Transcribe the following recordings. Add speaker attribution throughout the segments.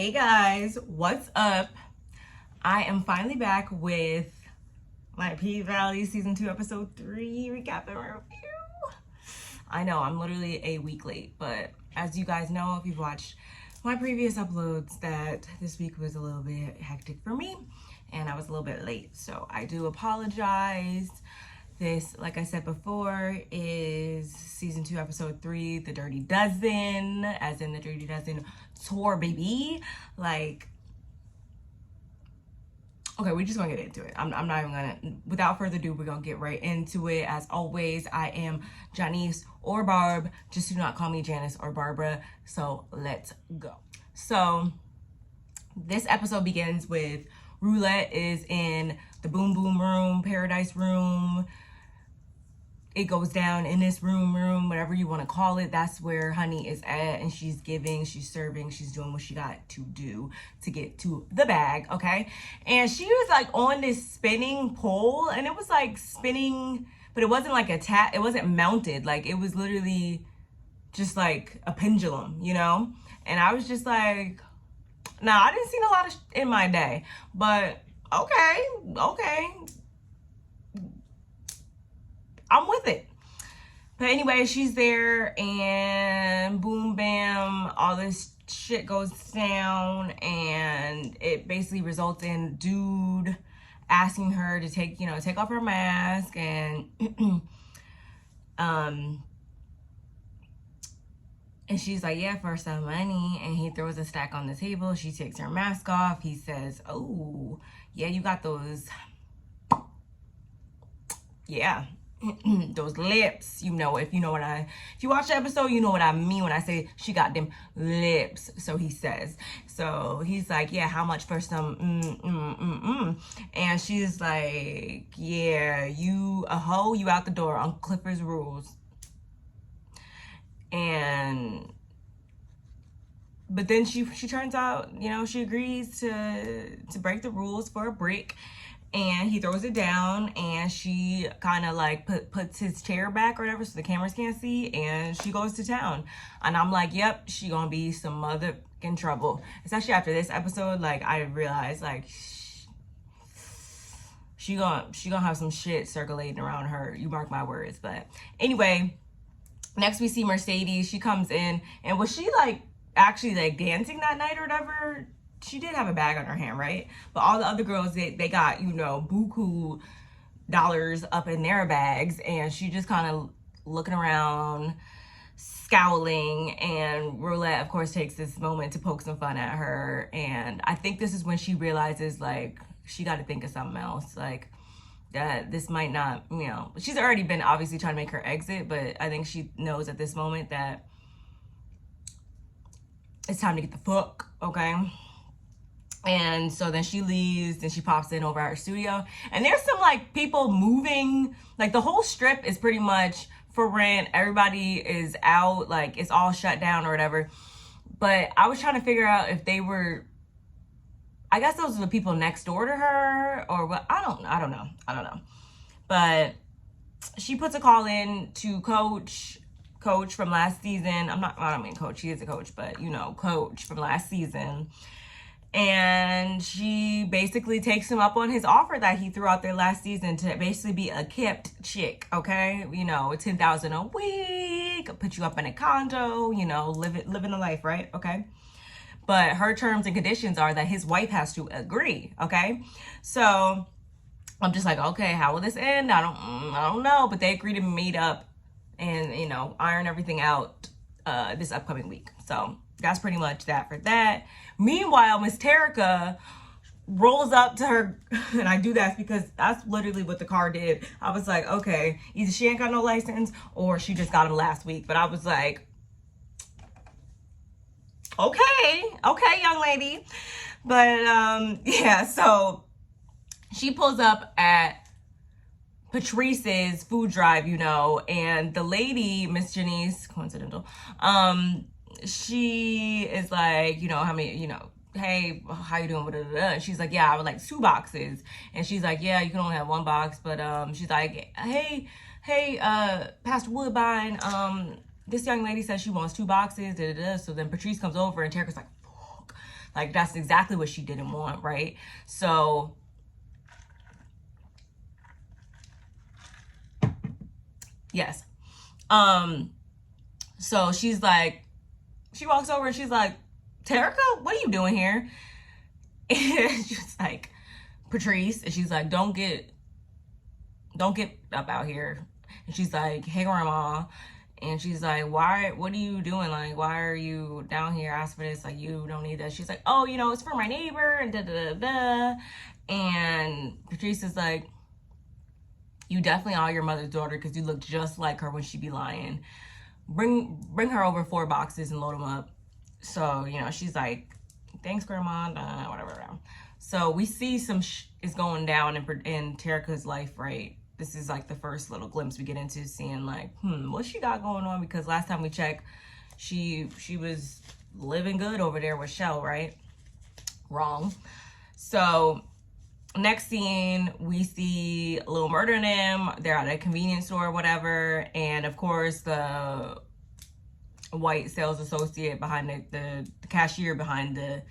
Speaker 1: Hey guys, what's up? I am finally back with my P-Valley Season 2 Episode 3 recap and review. I know, I'm literally a week late, but as you guys know, if you've watched my previous uploads, that this week was a little bit hectic for me and I was a little bit late, so I do apologize. This, like I said before, is Season 2, Episode 3, The Dirty Dozen, as in the Dirty Dozen tour, baby. Like, okay, we're just gonna get into it. I'm not even gonna, without further ado, we're gonna get right into it. As always, I am Janice or Barb. Just do not call me Janice or Barbara. So let's go. So this episode begins with Roulette is in the boom boom room, paradise room. It goes down in this room, whatever you want to call it. That's where Honey is at, and she's giving, she's serving, she's doing what she got to do to get to the bag, okay? And she was like on this spinning pole, and it was like spinning, but it wasn't like it wasn't mounted. Like, it was literally just like a pendulum, you know? And I was just like, nah, I didn't see a lot of in my day, but okay. I'm with it. But anyway, she's there and boom, bam, all this shit goes down, and it basically results in dude asking her to take off her mask, and and she's like, yeah, for some money. And he throws a stack on the table. She takes her mask off. He says, oh, yeah, you got those, yeah, those lips. You know, if you watch the episode, you know what I mean when I say she got them lips. So he says, so he's like, yeah, how much for some and she's like, yeah, you a hoe, you out the door on Clifford's rules. But then she turns out, she agrees to break the rules for a break. And he throws it down, and she kind of like puts his chair back or whatever so the cameras can't see, and she goes to town. And I'm like, yep, she gonna be some motherfucking trouble. Especially after this episode, like, I realized, like, she gonna have some shit circulating around her. You mark my words. But anyway, next we see Mercedes. She comes in, and was she like actually like dancing that night or whatever? She did have a bag on her hand, right? But all the other girls, they got, buku dollars up in their bags, and she just kind of looking around, scowling, and Roulette, of course, takes this moment to poke some fun at her. And I think this is when she realizes, like, she got to think of something else, like, that this might not, she's already been obviously trying to make her exit, but I think she knows at this moment that it's time to get the fuck, okay? And so then she leaves, and she pops in over at her studio, and there's some like people moving. Like, the whole strip is pretty much for rent. Everybody is out, like, it's all shut down or whatever. But I was trying to figure out if they were, I guess those are the people next door to her or what. I don't know. But she puts a call in to Coach from last season. I don't mean Coach, he is a coach, but Coach from last season. And she basically takes him up on his offer that he threw out there last season to basically be a kept chick, okay? $10,000 a week, put you up in a condo, living the life, right? Okay. But her terms and conditions are that his wife has to agree, okay? So I'm just like, okay, how will this end? I don't know, but they agreed to meet up and, iron everything out this upcoming week. So that's pretty much that for that. Meanwhile, Miss Terica rolls up to her, and I do that because that's literally what the car did. I was like, okay, either she ain't got no license or she just got him last week. But I was like, okay, young lady. But yeah, so she pulls up at Patrice's food drive, and the lady, Miss Janice, coincidental, she is like, how many, hey, how you doing? And she's like, yeah, I would like 2 boxes. And she's like, yeah, you can only have 1 box. But she's like, hey, Pastor Woodbine, this young lady says she wants 2 boxes. So then Patrice comes over, and Terica's like, fuck. Like, that's exactly what she didn't want, right? So yes. So she's like, she walks over and she's like, Terica, what are you doing here? And she's like, Patrice, and she's like, don't get up out here. And she's like, hey grandma. And she's like, what are you doing? Like, why are you down here asking for this? Like, you don't need that. She's like, oh, you know, it's for my neighbor, and da da da da. And Patrice is like, you definitely are your mother's daughter because you look just like her when she be lying. Bring her over 4 boxes and load them up. So, you know, she's like, thanks, grandma, whatever. So we see some is going down in Terica's life, right? This is like the first little glimpse we get into seeing like, what she got going on? Because last time we checked, she was living good over there with Shell, right? Wrong. So next scene, we see Lil Murda and them. They're at a convenience store or whatever. And of course, the white sales associate behind the cashier behind the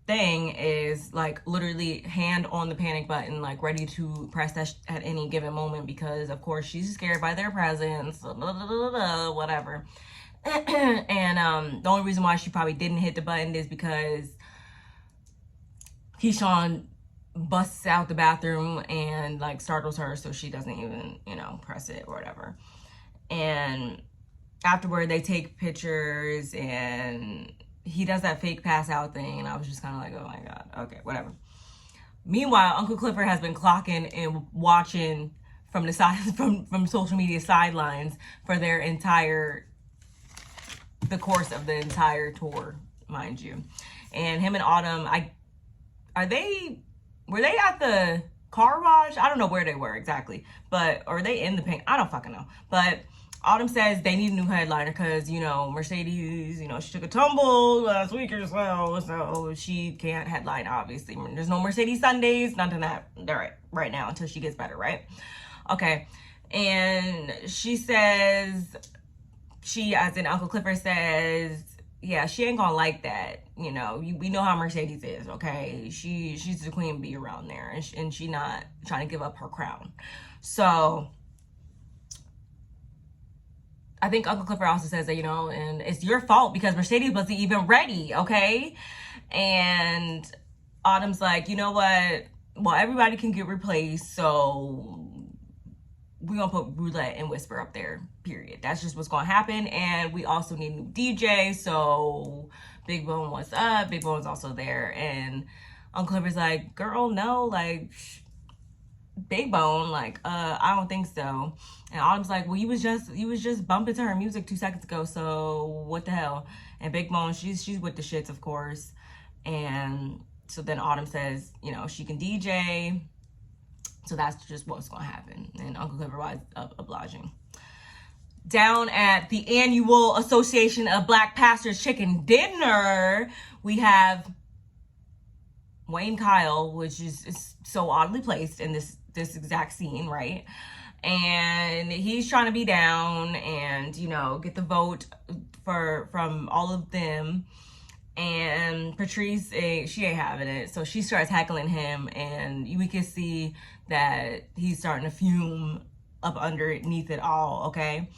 Speaker 1: thing is like literally hand on the panic button, like ready to press that at any given moment, because of course she's scared by their presence, whatever. And the only reason why she probably didn't hit the button is because Keyshawn busts out the bathroom and like startles her, so she doesn't even, you know, press it or whatever. And afterward they take pictures and he does that fake pass out thing, and I was just kind of like, oh my god, okay, whatever. Meanwhile, Uncle Clifford has been clocking and watching from the side from social media sidelines for the course of the entire tour, mind you. And him and Autumn, were they at the car wash? I don't know where they were exactly, but or they in the paint? I don't fucking know. But Autumn says they need a new headliner because, you know, Mercedes, you know, she took a tumble last week or so she can't headline, obviously. There's no Mercedes Sundays, none of that right now until she gets better, right? Okay. And she says, as in Uncle Clifford says, yeah, she ain't gonna like that. You know, we know how Mercedes is, okay? She's the queen bee around there, and she not trying to give up her crown. So I think Uncle Clifford also says that, you know, and it's your fault because Mercedes wasn't even ready, okay? And Autumn's like, you know what? Well, everybody can get replaced, so we're gonna put Roulette and Whisper up there, period. That's just what's gonna happen. And we also need a new DJ, so Big Bone, what's up? Big Bone's also there. And Uncle Clifford's like, girl, no, like, Big Bone, like, I don't think so. And Autumn's like, well, you was just bumping to her music 2 seconds ago, so what the hell? And Big Bone, she's with the shits, of course. And so then Autumn says, you know, she can DJ. So that's just what's gonna happen. And Uncle Clifford was obliging. Down at the annual Association of Black Pastors Chicken Dinner, we have Wayne Kyle, which is so oddly placed in this exact scene, right? And he's trying to be down and, you know, get the vote from all of them. And Patrice, she ain't having it, so she starts heckling him, and we can see that he's starting to fume up underneath it all, okay?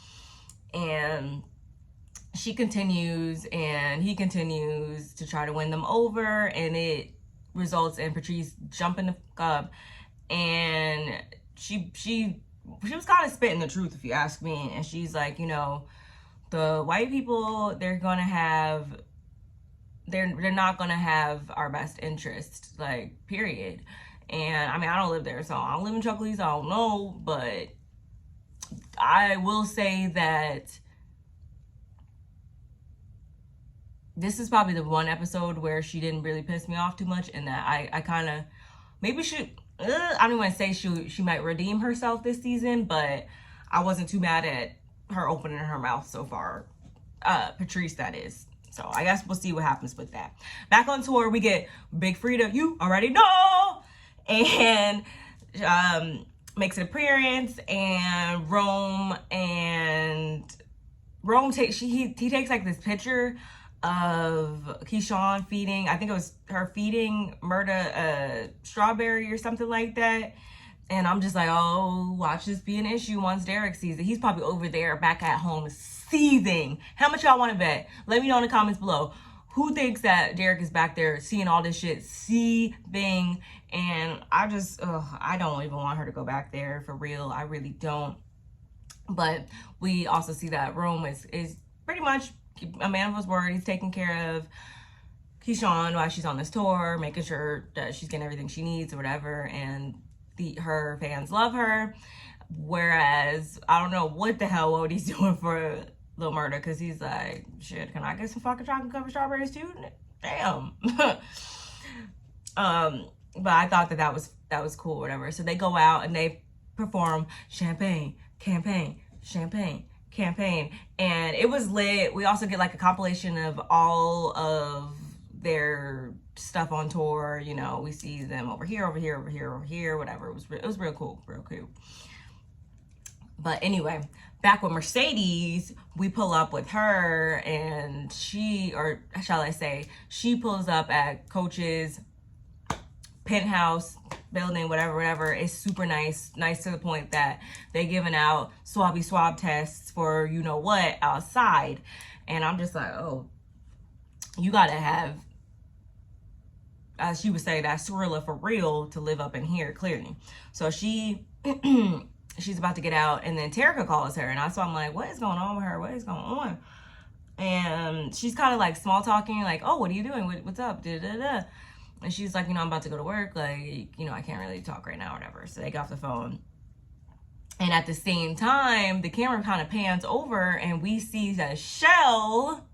Speaker 1: And she continues, and he continues to try to win them over, and it results in Patrice jumping the fuck up, and she was kind of spitting the truth, if you ask me. And she's like, you know, the white people, they're not gonna have our best interest, like, period. And I mean, I don't live there, so I don't live in Chuckley's, I don't know, but I will say that this is probably the one episode where she didn't really piss me off too much, and that I kind of maybe should, I don't even want to say she might redeem herself this season, but I wasn't too mad at her opening her mouth so far. Patrice, that is. So I guess we'll see what happens with that. Back on tour, we get Big Frida, you already know, and makes an appearance, and Rome takes, he takes like this picture of Keyshawn feeding, I think it was her feeding Murda a strawberry or something like that. And I'm just like, oh, watch this be an issue once Derek sees it. He's probably over there back at home seething. How much y'all want to bet? Let me know in the comments below. Who thinks that Derek is back there seeing all this shit seething? And I don't even want her to go back there for real. I really don't. But we also see that Rome is pretty much a man of his word. He's taking care of Keyshawn while she's on this tour, making sure that she's getting everything she needs or whatever. And her fans love her. Whereas I don't know what the hell Wodie's doing for Lil Murda, because he's like, shit, can I get some fucking chocolate covered strawberries too? Damn. But I thought that was cool, whatever. So they go out and they perform champagne, campaign, champagne, campaign, and it was lit. We also get like a compilation of all of their stuff on tour. You know, we see them over here, over here, over here, over here, whatever. It was real cool, real cool. But anyway, back with Mercedes, we pull up with her, and she pulls up at Coach's penthouse building, whatever. It's super nice to the point that they're giving out swab tests for you know what outside. And I'm just like, oh, you gotta have, as she would say, that Cirilla for real to live up in here, clearly. So she's about to get out, and then Terica calls her, and so I'm like, what is going on with her? What is going on? And she's kind of like small talking, like, oh, what are you doing? What's up? Da-da-da. And she's like, you know, I'm about to go to work. Like, you know, I can't really talk right now or whatever. So they get off the phone. And at the same time, the camera kind of pans over, and we see that Shell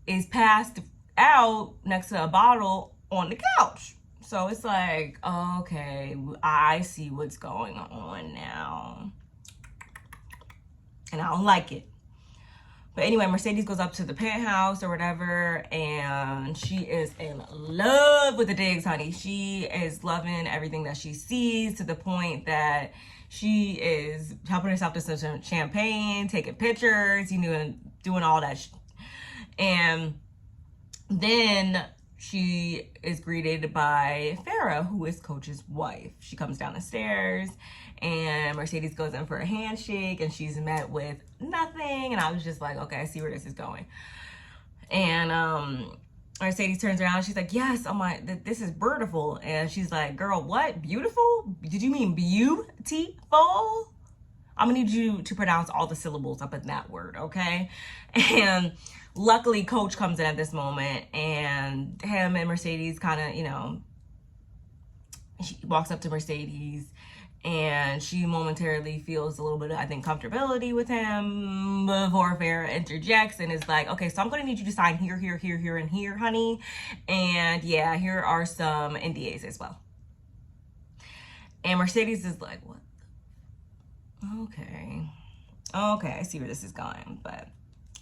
Speaker 1: is passed out next to a bottle on the couch. So it's like, okay, I see what's going on now. And I don't like it. But anyway, Mercedes goes up to the penthouse or whatever, and she is in love with the digs, honey. She is loving everything that she sees, to the point that she is helping herself to some champagne, taking pictures, you know, doing all that. And then she is greeted by Farrah, who is Coach's wife. She comes down the stairs, and Mercedes goes in for a handshake, and she's met with nothing. And I was just like, okay, I see where this is going. And Mercedes turns around, she's like, yes, oh my, this is beautiful. And she's like, girl, what? Beautiful? Did you mean beautiful? I'm gonna need you to pronounce all the syllables up in that word, okay? And luckily, Coach comes in at this moment, and him and Mercedes kind of, you know, she walks up to Mercedes, and she momentarily feels a little bit of, I think, comfortability with him before Farrah interjects and is like, okay, so I'm going to need you to sign here, here, here, here, and here, honey. And yeah, here are some NDAs as well. And Mercedes is like, what? Okay, I see where this is going, but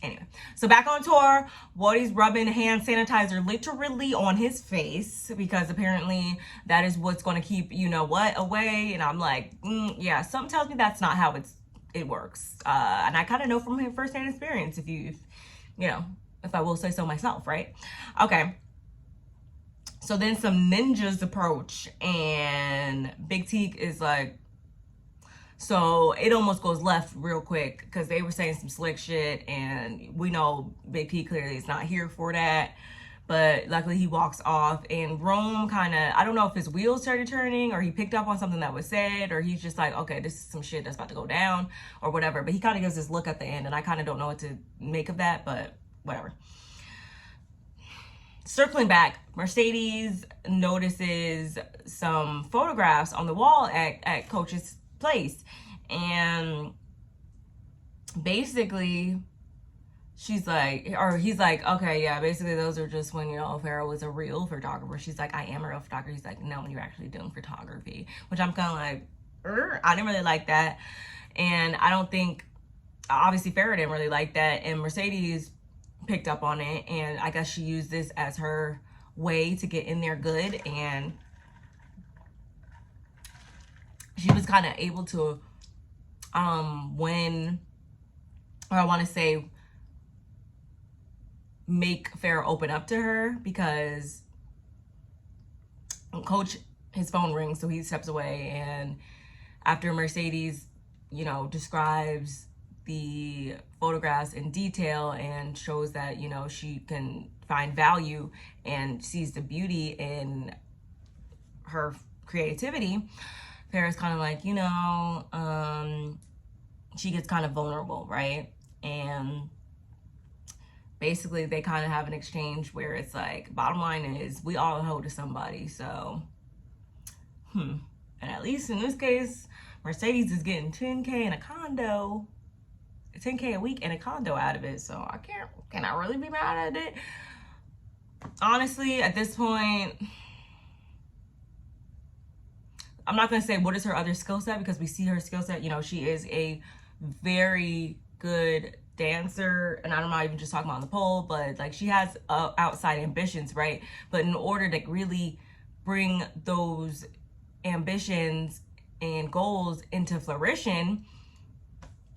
Speaker 1: anyway, so back on tour, Wodie's rubbing hand sanitizer literally on his face, because apparently that is what's going to keep, you know what, away. And I'm like, yeah, something tells me that's not how it works. And I kind of know from firsthand experience, if I will say so myself, right? Okay. So then some ninjas approach, and Big Teak is like, so it almost goes left real quick, because they were saying some slick shit, and we know Big P clearly is not here for that. But luckily he walks off, and Rome kind of, I don't know if his wheels started turning, or he picked up on something that was said, or he's just like, okay, this is some shit that's about to go down or whatever. But he kind of gives this look at the end, and I kind of don't know what to make of that, but whatever. Circling back, Mercedes notices some photographs on the wall at Coach's place, and basically he's like, okay, yeah, basically those are just when, you know, Farrah was a real photographer. She's like, I am a real photographer. He's like, no, when you're actually doing photography, which I'm kind of like, I didn't really like that. And I don't think, obviously Farrah didn't really like that, and Mercedes picked up on it, and I guess she used this as her way to get in there good. And she was kind of able to make Farrah open up to her, because Coach, his phone rings, so he steps away, and after Mercedes, you know, describes the photographs in detail and shows that, you know, she can find value and sees the beauty in her creativity, Farrah's kind of like, you know, she gets kind of vulnerable, right? And basically they kind of have an exchange where it's like, bottom line is, we all owe to somebody. So, and at least in this case, Mercedes is getting 10K in a condo, 10K a week in a condo out of it. So can I really be mad at it? Honestly, at this point, I'm not going to say what is her other skill set, because we see her skill set. You know, she is a very good dancer, and I'm not even just talking about on the pole, but like she has outside ambitions, right? But in order to really bring those ambitions and goals into fruition,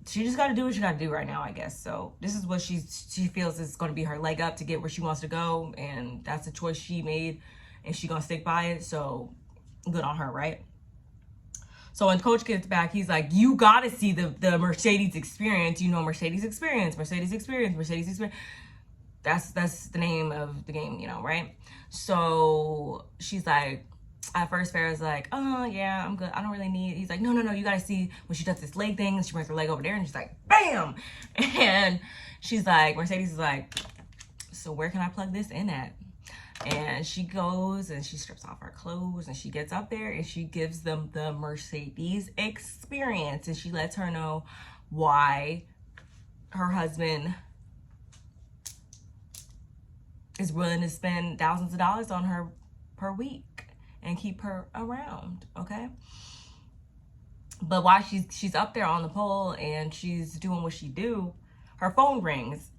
Speaker 1: she just got to do what she got to do right now, I guess. So this is what she feels is going to be her leg up to get where she wants to go, and that's a choice she made, and she gonna stick by it. So good on her, right? So when Coach gets back, he's like, you got to see the Mercedes experience. You know, Mercedes experience. That's the name of the game, you know, right? So she's like, at first Farrah's like, oh yeah, I'm good, I don't really need it. He's like, no, you got to see when she does this leg thing, and she brings her leg over there, and she's like, bam! And she's like, Mercedes is like, so where can I plug this in at? And she goes and she strips off her clothes, and she gets up there and she gives them the Mercedes experience, and she lets her know why her husband is willing to spend thousands of dollars on her per week and keep her around, okay? But while she's up there on the pole and she's doing what she do, her phone rings,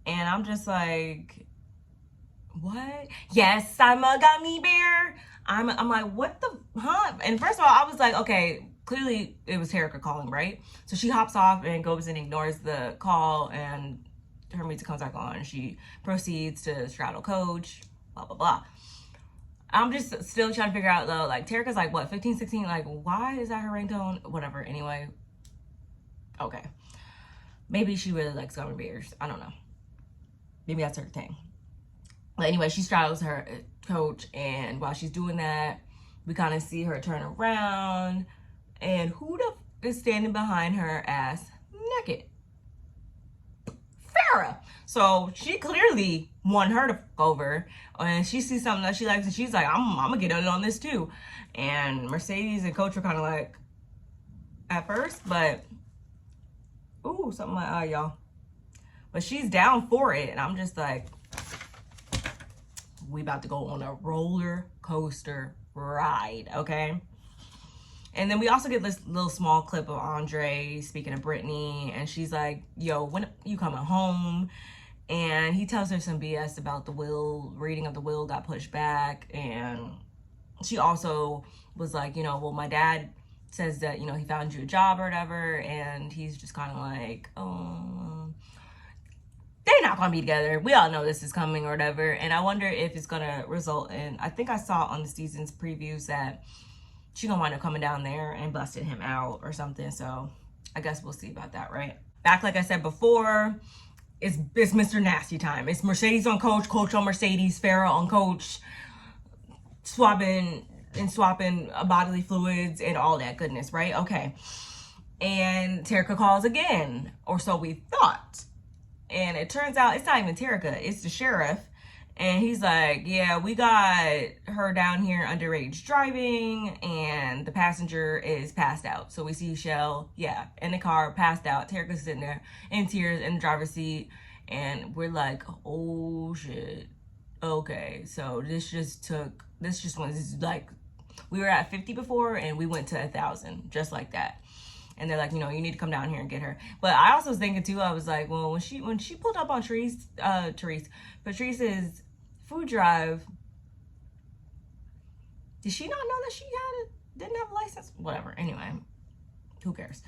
Speaker 1: and I'm just like, what? Yes, I'm a gummy bear. I'm like, what the, huh? And first of all, I was like, okay, clearly it was Terica calling, right? So she hops off and goes and ignores the call, and her music comes back on, and she proceeds to straddle Coach, blah, blah, blah. I'm just still trying to figure out, though, like, Terica's like, what, 15, 16? Like, why is that her ringtone? Whatever, anyway. Okay. Maybe she really likes gummy bears. I don't know. Maybe that's her thing. But anyway, she straddles her Coach, and while she's doing that, we kind of see her turn around, and who the f is standing behind her ass naked? Farrah. So she clearly won her to f over, and she sees something that she likes, and she's like, I'm gonna get in on this too. And Mercedes and Coach are kind of like, at first, but ooh, something like, oh, y'all. But she's down for it, and I'm just like, we about to go on a roller coaster ride, okay? And then we also get this little small clip of Andre speaking to Brittany, and she's like, yo, when you coming home? And he tells her some BS about the will, reading of the will got pushed back, and she also was like, you know, well, my dad says that, you know, he found you a job or whatever, and he's just kind of like, oh, they're not gonna be together. We all know this is coming or whatever. And I wonder if it's gonna result in, I think I saw on the season's previews that she's gonna wind up coming down there and busting him out or something. So I guess we'll see about that, right? Back, like I said before, it's Mr. Nasty time. It's Mercedes on Coach, Coach on Mercedes, Farrah on Coach, swapping bodily fluids and all that goodness, right? Okay. And Terica calls again, or so we thought. And it turns out it's not even Terica, it's the sheriff. And he's like, yeah, we got her down here underage driving, and the passenger is passed out. So we see Shell, yeah, in the car, passed out. Terica's sitting there in tears in the driver's seat. And we're like, oh shit. Okay, so this just was like, we were at 50 before and we went to 1,000, just like that. And they're like, you know, you need to come down here and get her. But I also was thinking too, I was like, well, when she pulled up on Patrice's food drive, did she not know that she didn't have a license? Whatever. Anyway, who cares?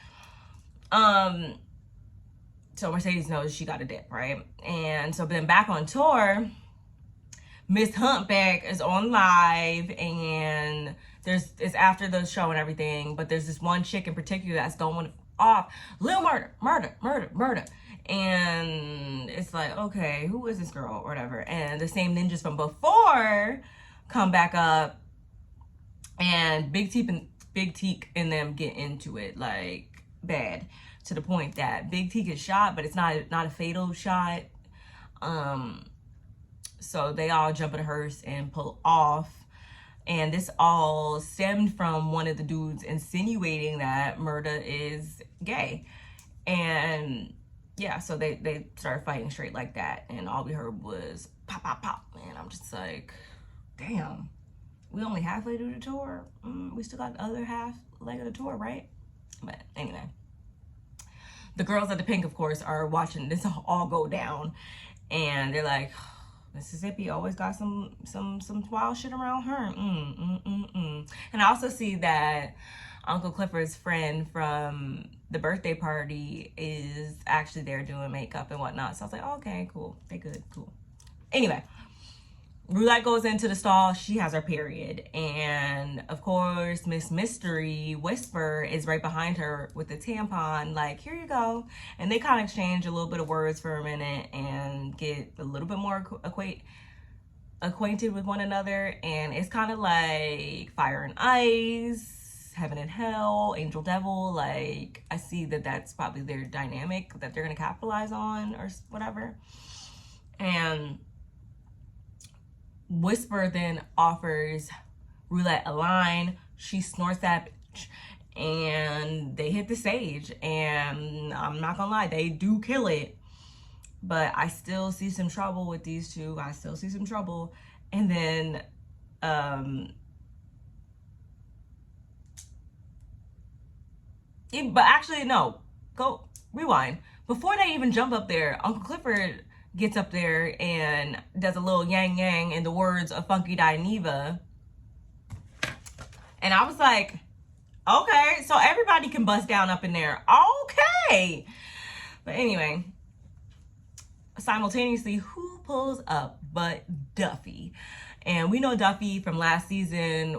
Speaker 1: So Mercedes knows she got a dip, right? And so then back on tour, Miss Humpback is on live, and it's after the show and everything, but there's this one chick in particular that's going off, Lil murder. And it's like, okay, who is this girl or whatever? And the same ninjas from before come back up, and Big Teak and them get into it like bad, to the point that Big Teak is shot, but it's not a fatal shot. So they all jump in a hearse and pull off. And this all stemmed from one of the dudes insinuating that Murda is gay. And yeah, so they started fighting straight like that. And all we heard was pop, pop, pop. And I'm just like, damn, we only halfway through the tour. We still got the other half leg of the tour, right? But anyway, the girls at the Pink, of course, are watching this all go down. And they're like, Mississippi always got some wild shit around her. And I also see that Uncle Clifford's friend from the birthday party is actually there doing makeup and whatnot. So I was like, oh, okay, cool. They good, cool. Anyway, Roulette goes into the stall. She has her period. And of course, Miss Mystery Whisper is right behind her with the tampon, like, here you go. And they kind of exchange a little bit of words for a minute and get a little bit more acquainted with one another. And it's kind of like Fire and Ice, Heaven and Hell, Angel Devil. Like, I see that that's probably their dynamic that they're going to capitalize on or whatever. And Whisper then offers Roulette a line. She snorts that bitch, and they hit the stage. And I'm not gonna lie, they do kill it, but I still see some trouble with these two. I still see some trouble. And then but actually, no, go rewind. Before they even jump up there, Uncle Clifford gets up there and does a little yang yang in the words of Funky Dineva. And I was like, okay, so everybody can bust down up in there. Okay. But anyway, simultaneously, who pulls up but Duffy? And we know Duffy from last season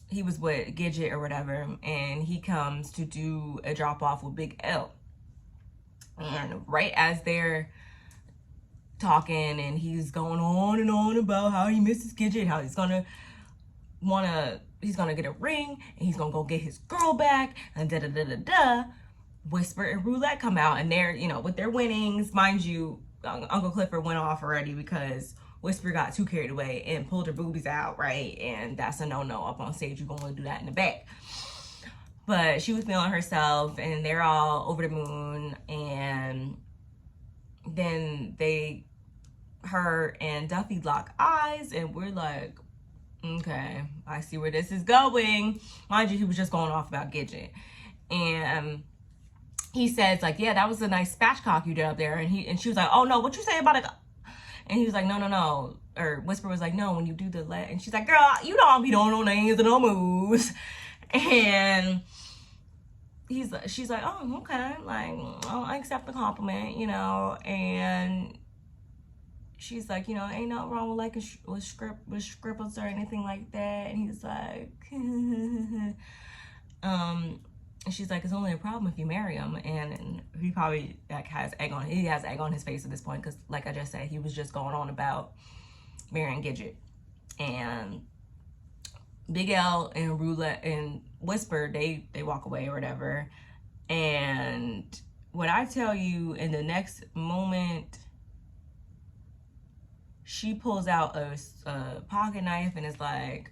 Speaker 1: he was with Gidget or whatever, and he comes to do a drop off with Big L. And right as they're talking and he's going on and on about how he misses Gidget, how he's gonna get a ring and he's gonna go get his girl back and Whisper and Roulette come out, and they're, with their winnings. Mind you, Uncle Clifford went off already because Whisper got too carried away and pulled her boobies out, right? And that's a no-no. Up on stage, you're gonna do that in the back. But she was feeling herself, and they're all over the moon. And then her and Duffy lock eyes, and we're like, okay, I see where this is going. Mind you, he was just going off about Gidget. And he says, like, yeah, that was a nice spatchcock you did up there. And she was like, oh, no, what you say about it? And he was like, no. Or Whisper was like, no, when you do the leg. And she's like, girl, you don't be doing no names and no moves. And she's like, oh, okay, like, oh, I accept the compliment, and she's like, ain't nothing wrong with like with scribbles or anything like that. And he's like, and she's like, it's only a problem if you marry him. And he probably has egg on his face at this point, because like I just said, he was just going on about marrying Gidget. And Big L and Roulette and Whisper, they walk away or whatever. And when I tell you, in the next moment, she pulls out a pocket knife and is like,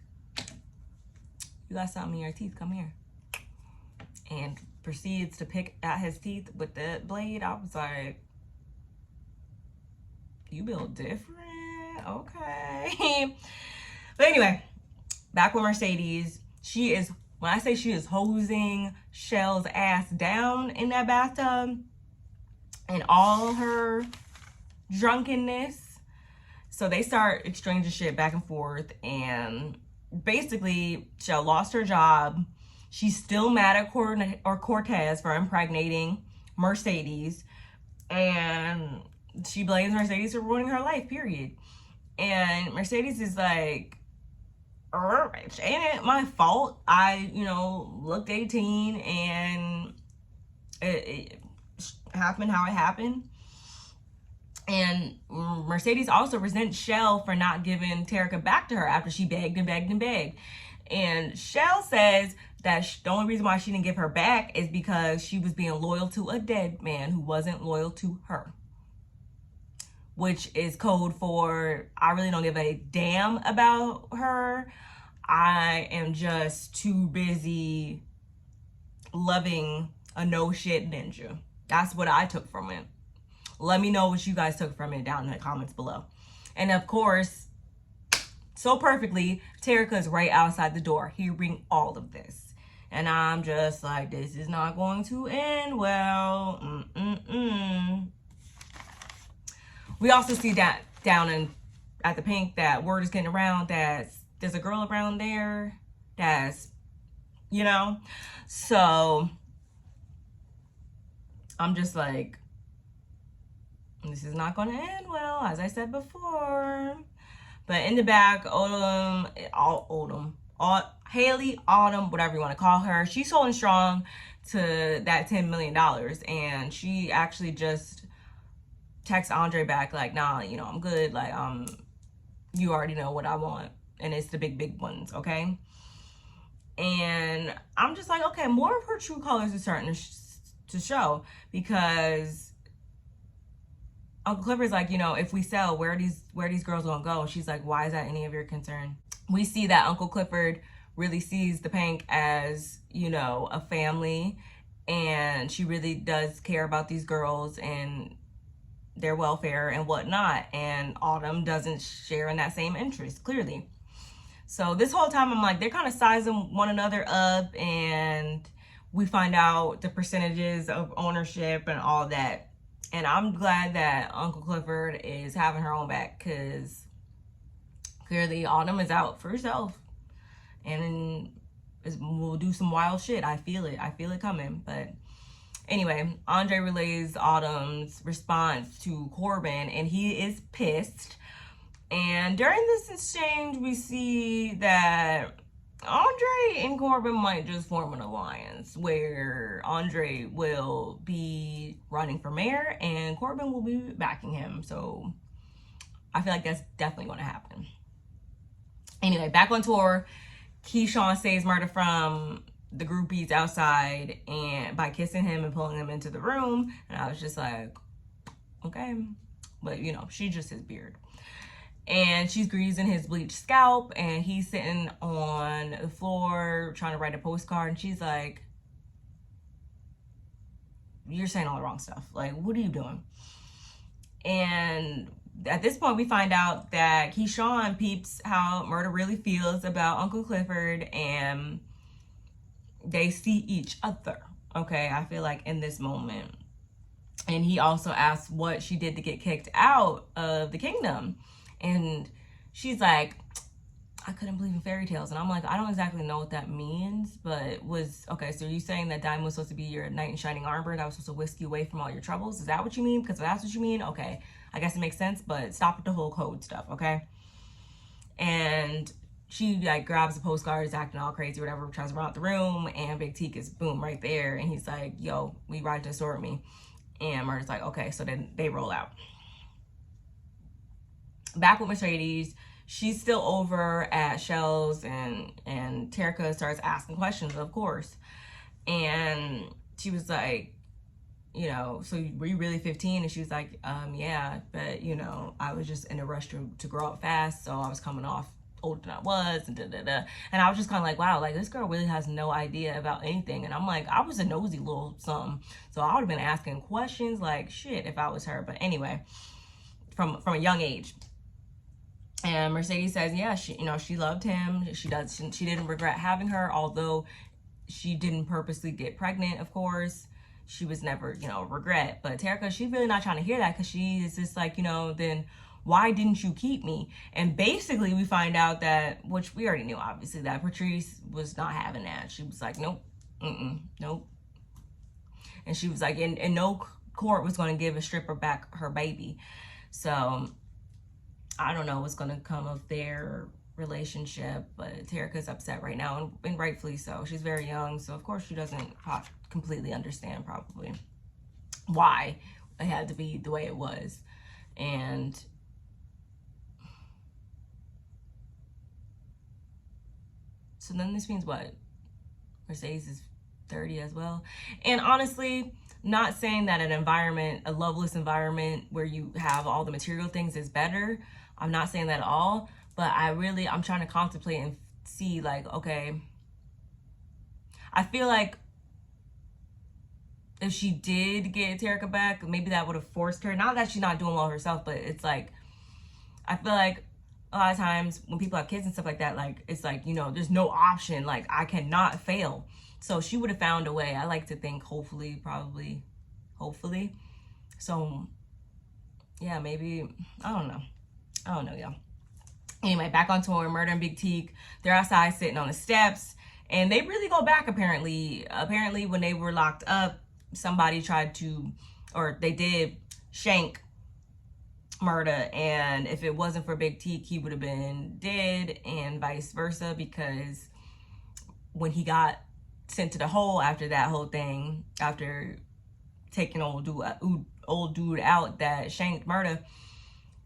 Speaker 1: you got something in your teeth, come here. And proceeds to pick at his teeth with the blade. I was like, you build different, okay. But anyway, back with Mercedes. When I say she is hosing Shell's ass down in that bathtub and all her drunkenness. So they start exchanging shit back and forth, and basically Shell lost her job. She's still mad at Cortez for impregnating Mercedes, and she blames Mercedes for ruining her life, period. And Mercedes is like, ain't it my fault? I, looked 18 and it happened how it happened. And Mercedes also resents Shell for not giving Terica back to her after she begged and begged and begged. And Shell says that the only reason why she didn't give her back is because she was being loyal to a dead man who wasn't loyal to her. Which is code for, I really don't give a damn about her. I am just too busy loving a no shit ninja. That's what I took from it. Let me know what you guys took from it down in the comments below. And of course, so perfectly, Terica's right outside the door hearing all of this. And I'm just like, this is not going to end well. We also see that down at the Pink that word is getting around that there's a girl around there that's, So I'm just like, this is not going to end well, as I said before. But in the back, Haley, Autumn, whatever you want to call her, she's holding strong to that $10 million. And she actually just texts Andre back like, nah, I'm good. Like, you already know what I want. And it's the big ones, okay? And I'm just like, okay, more of her true colors is starting to show, because Uncle Clifford's like, if we sell, where are these girls gonna go? And she's like, why is that any of your concern? We see that Uncle Clifford really sees the Pink as, a family, and she really does care about these girls and their welfare and whatnot. And Autumn doesn't share in that same interest, clearly. So this whole time I'm like, they're kind of sizing one another up, and we find out the percentages of ownership and all that. And I'm glad that Uncle Clifford is having her own back, because clearly Autumn is out for herself and will do some wild shit. I feel it. I feel it coming. But anyway, Andre relays Autumn's response to Corbin, and he is pissed. And during this exchange, we see that Andre and Corbin might just form an alliance where Andre will be running for mayor and Corbin will be backing him. So I feel like that's definitely going to happen. Anyway, back on tour, Keyshawn saves Murda from the groupies outside and by kissing him and pulling him into the room. And I was just like, okay. But, she's just his beard. And she's greasing his bleached scalp, and he's sitting on the floor trying to write a postcard, and she's like, you're saying all the wrong stuff. Like, what are you doing? And at this point, we find out that Keyshawn peeps how Murda really feels about Uncle Clifford, and they see each other, okay? I feel like in this moment. And he also asks what she did to get kicked out of the kingdom. And she's like, I couldn't believe in fairy tales. And I'm like, I don't exactly know what that means, but okay, so are you saying that Diamond was supposed to be your knight in shining armor that was supposed to whisk you away from all your troubles? Is that what you mean? Because if that's what you mean, okay, I guess it makes sense, but stop with the whole code stuff, okay? And she grabs the postcards, acting all crazy, whatever, tries to run out the room, and Big Teak is boom right there, and he's like, yo, we ride to the store with me. And Murda's like, okay, so then they roll out. Back with Mercedes, she's still over at Shell's, and Terica starts asking questions, of course. And she was like, so were you really 15? And she was like, yeah, but I was just in a rush to grow up fast, so I was coming off older than I was, and And I was just kind of like, wow, like this girl really has no idea about anything. And I'm like, I was a nosy little something, so I would have been asking questions like shit if I was her. But anyway, from a young age. And Mercedes says, yeah, she loved him. She didn't regret having her, although she didn't purposely get pregnant, of course. She was never, regret. But Terica, she's really not trying to hear that, because she is just like, then why didn't you keep me? And basically we find out that, which we already knew, obviously, that Patrice was not having that. She was like, nope, nope. And she was like, and no court was going to give a stripper back her baby. So I don't know what's going to come of their relationship, but Terica's upset right now, and rightfully so. She's very young, so of course she doesn't completely understand probably why it had to be the way it was. And so then this means what? Mercedes is 30 as well. And honestly, not saying that an environment, a loveless environment where you have all the material things is better. I'm not saying that at all, but I'm trying to contemplate and see, like, okay, I feel like if she did get Terica back, maybe that would have forced her. Not that she's not doing well herself, but it's like, I feel like a lot of times when people have kids and stuff like that, like, it's like, you know, there's no option. Like, I cannot fail. So she would have found a way. I like to think, hopefully. So, yeah, maybe, I don't know, y'all. Anyway, back on tour, Murda and Big Teak, they're outside sitting on the steps, and they really go back, apparently. Apparently, when they were locked up, somebody tried to, or they did shank Murda, and if it wasn't for Big Teak, he would have been dead, and vice versa, because when he got sent to the hole after that whole thing, after taking old dude out that shanked Murda,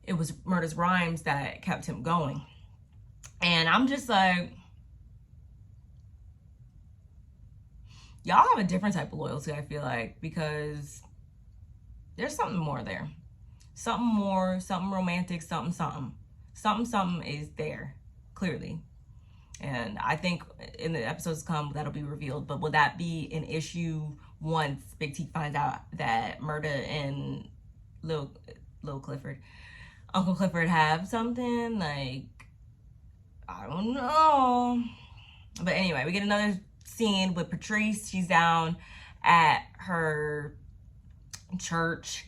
Speaker 1: it was Murda's rhymes that kept him going. And I'm just like, y'all have a different type of loyalty, I feel like, because there's something more there. Something more, something romantic, something is there, clearly. And I think in the episodes to come, that'll be revealed. But will that be an issue once Big T finds out that Murda and Lil Clifford, Uncle Clifford, have something? Like, I don't know. But anyway, we get another scene with Patrice. She's down at her church,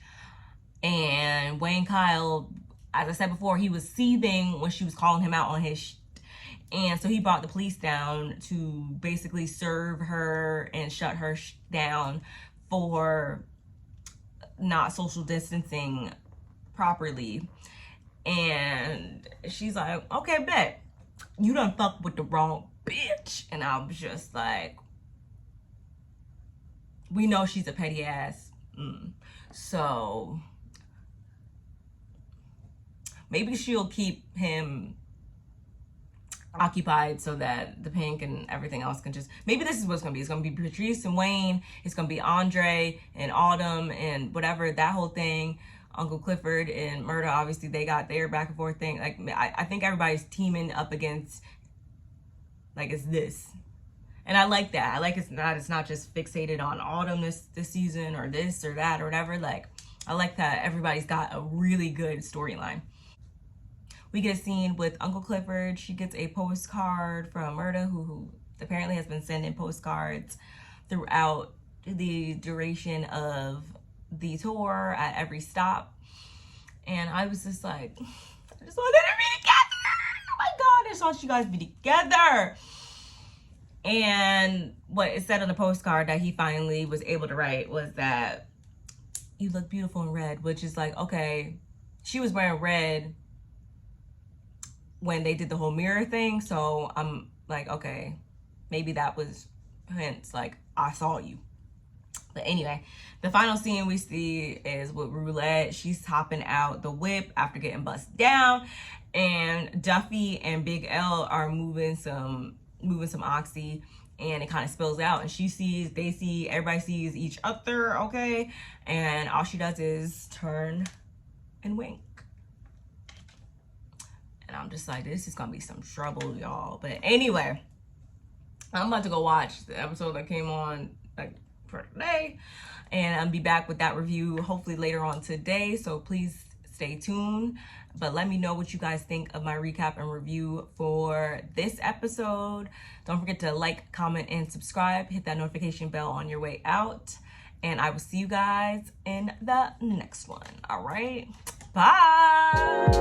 Speaker 1: and Wayne Kyle, as I said before, he was seething when she was calling him out on his and so he brought the police down to basically serve her and shut her down for not social distancing properly. And she's like, okay, bet, you done fucked with the wrong bitch. And I was just like, we know she's a petty ass. So maybe she'll keep him occupied so that the Pink and everything else can just, maybe this is what it's gonna be. It's gonna be Patrice and Wayne, it's gonna be Andre and Autumn and whatever, that whole thing. Uncle Clifford and Murda, obviously they got their back and forth thing. Like, I think everybody's teaming up against, like, it's this. And I like that. I like it's not just fixated on Autumn this season or this or that or whatever. Like, I like that everybody's got a really good storyline. We get a scene with Uncle Clifford. She gets a postcard from Murda, who apparently has been sending postcards throughout the duration of the tour at every stop. And I was just like, I just want them to be together. Oh my God, I just want you guys to be together. And what it said on the postcard that he finally was able to write was that you look beautiful in red, which is like, okay, she was wearing red when they did the whole mirror thing. So I'm like, okay, maybe that was hints like, I saw you. But anyway, the final scene we see is with Roulette. She's hopping out the whip after getting busted down, and Duffy and Big L are moving some oxy, and it kind of spills out, and everybody sees each other, okay? And all she does is turn and wink. And I'm just like, this is gonna be some trouble, y'all. But anyway, I'm about to go watch the episode that came on like for today, and I'll be back with that review hopefully later on today, so please stay tuned. But let me know what you guys think of my recap and review for this episode. Don't forget to like, comment, and subscribe. Hit that notification bell on your way out, and I will see you guys in the next one. All right, bye.